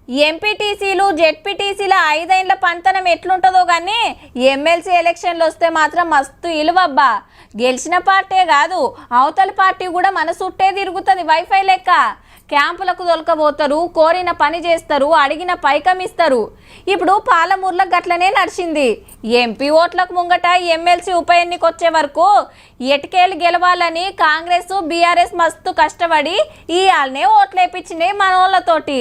ఎంపీటీసీలు జెడ్పీటీసీల 5 ఏళ్ల పంతనం ఎట్లుంటుందో కానీ ఎమ్మెల్సీ ఎలక్షన్లు వస్తే మాత్రం మస్తు ఇలువబ్బా. గెలిచిన పార్టీ కాదు అవతల పార్టీ కూడా మన చుట్టే తిరుగుతుంది వైఫై లెక్క. క్యాంపులకు దొలకబోతారు, కోరిన పని చేస్తారు, అడిగిన పైకం ఇస్తారు. ఇప్పుడు పాలమూరులో గట్లనే నడిచింది. ఎంపీ ఓట్లకు ముంగట ఎమ్మెల్సీ ఉప ఎన్నిక వచ్చే వరకు ఎటుకేలు గెలవాలని కాంగ్రెస్ బీఆర్ఎస్ మస్తు కష్టపడి ఇయాలనే ఓట్లేపించినాయి మనోళ్ళతోటి.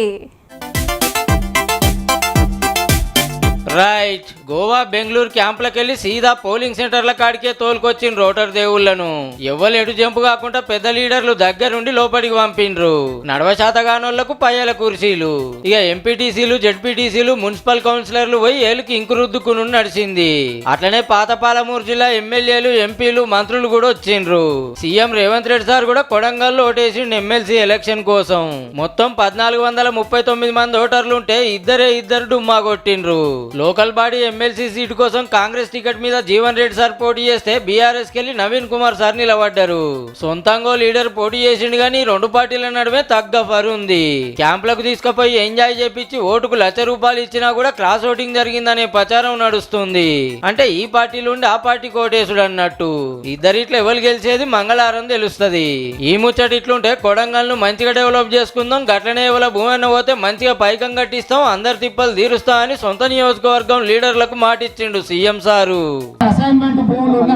రైట్, గోవా బెంగళూరు క్యాంపులకెళ్లి సీదా పోలింగ్ సెంటర్ల కాడికే తోలుకొచ్చిన రోటర్ దేవుళ్లను ఎవ్వరు ఎటు జంపు కాకుండా పెద్ద లీడర్లు దగ్గరుండి లోపలికి పంపిండ్రు. నడవశాతగానోళ్లకు పయ్యల కుర్చీలు. ఇక ఎంపీటీసీలు జెడ్పీటీసీలు మున్సిపల్ కౌన్సిలర్లు పోయి ఏలుకి ఇంకు రుద్దుకుని నడిచింది. అట్లనే పాత పాలమూరు జిల్లా ఎమ్మెల్యేలు ఎంపీలు మంత్రులు కూడా వచ్చిండ్రు. సీఎం రేవంత్ రెడ్డి సార్ కూడా కొడంగల్లో ఓటేసిండు ఎమ్మెల్సీ ఎలక్షన్ కోసం. మొత్తం 1439 మంది ఓటర్లుంటే ఇద్దరు డుమ్మా కొట్టిండ్రు. లోకల్ బాడీ ఎమ్మెల్సీ సీటు కోసం కాంగ్రెస్ టికెట్ మీద జీవన్ రెడ్డి సార్ పోటీ చేస్తే బీఆర్ఎస్ కెళ్లి నవీన్ కుమార్ సార్ నిలబడ్డారు. సొంతంగా లీడర్ పోటీ చేసిండు గానీ రెండు పార్టీల నడుమే తగ్గ ఫర్ ఉంది. క్యాంపులకు తీసుకుపోయి ఎంజాయ్ చేపించి ఓటుకు ₹1,00,000 ఇచ్చినా కూడా క్రాస్ ఓటింగ్ జరిగిందనే ప్రచారం నడుస్తుంది. అంటే ఈ పార్టీలుండి ఆ పార్టీకి ఓటేసుడు అన్నట్టు. ఇద్దరిట్లో ఎవరు గెలిచేది మంగళవారం తెలుస్తుంది. ఈ ముచ్చట ఇట్లుంటే కొడంగల్ ను మంచిగా డెవలప్ చేసుకుందాం, గట్లనే ఎవరి భూమన్న పోతే మంచిగా పైకం కట్టిస్తాం, అందరి తిప్పలు తీరుస్తాం అని సొంత నియోజకవర్గం లీడర్లకు మాటిచ్చిండు సీఎం సారు. అసైన్మెంట్ భూములు ఉన్న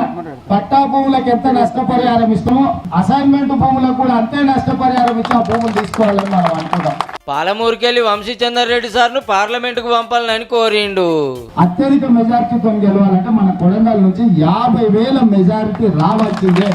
పట్టా భూములకు ఎంత నష్టపరిహారం ఇస్తామో అసైన్మెంట్ భూములకు కూడా అంతే నష్టపరిహారం ఇచ్చి ఆ భూములు తీసుకోవాలని మనం అనుకుంటాం. పాలమూరుకెళ్లి వంశీచందర్ రెడ్డి సార్ను పార్లమెంట్ కు పంపాలని కోరిండు. అత్యధిక మెజార్టీతో గెలవాలంటే మన కొడంగల్ నుంచి 50,000 మెజారిటీ రావాల్సిందే.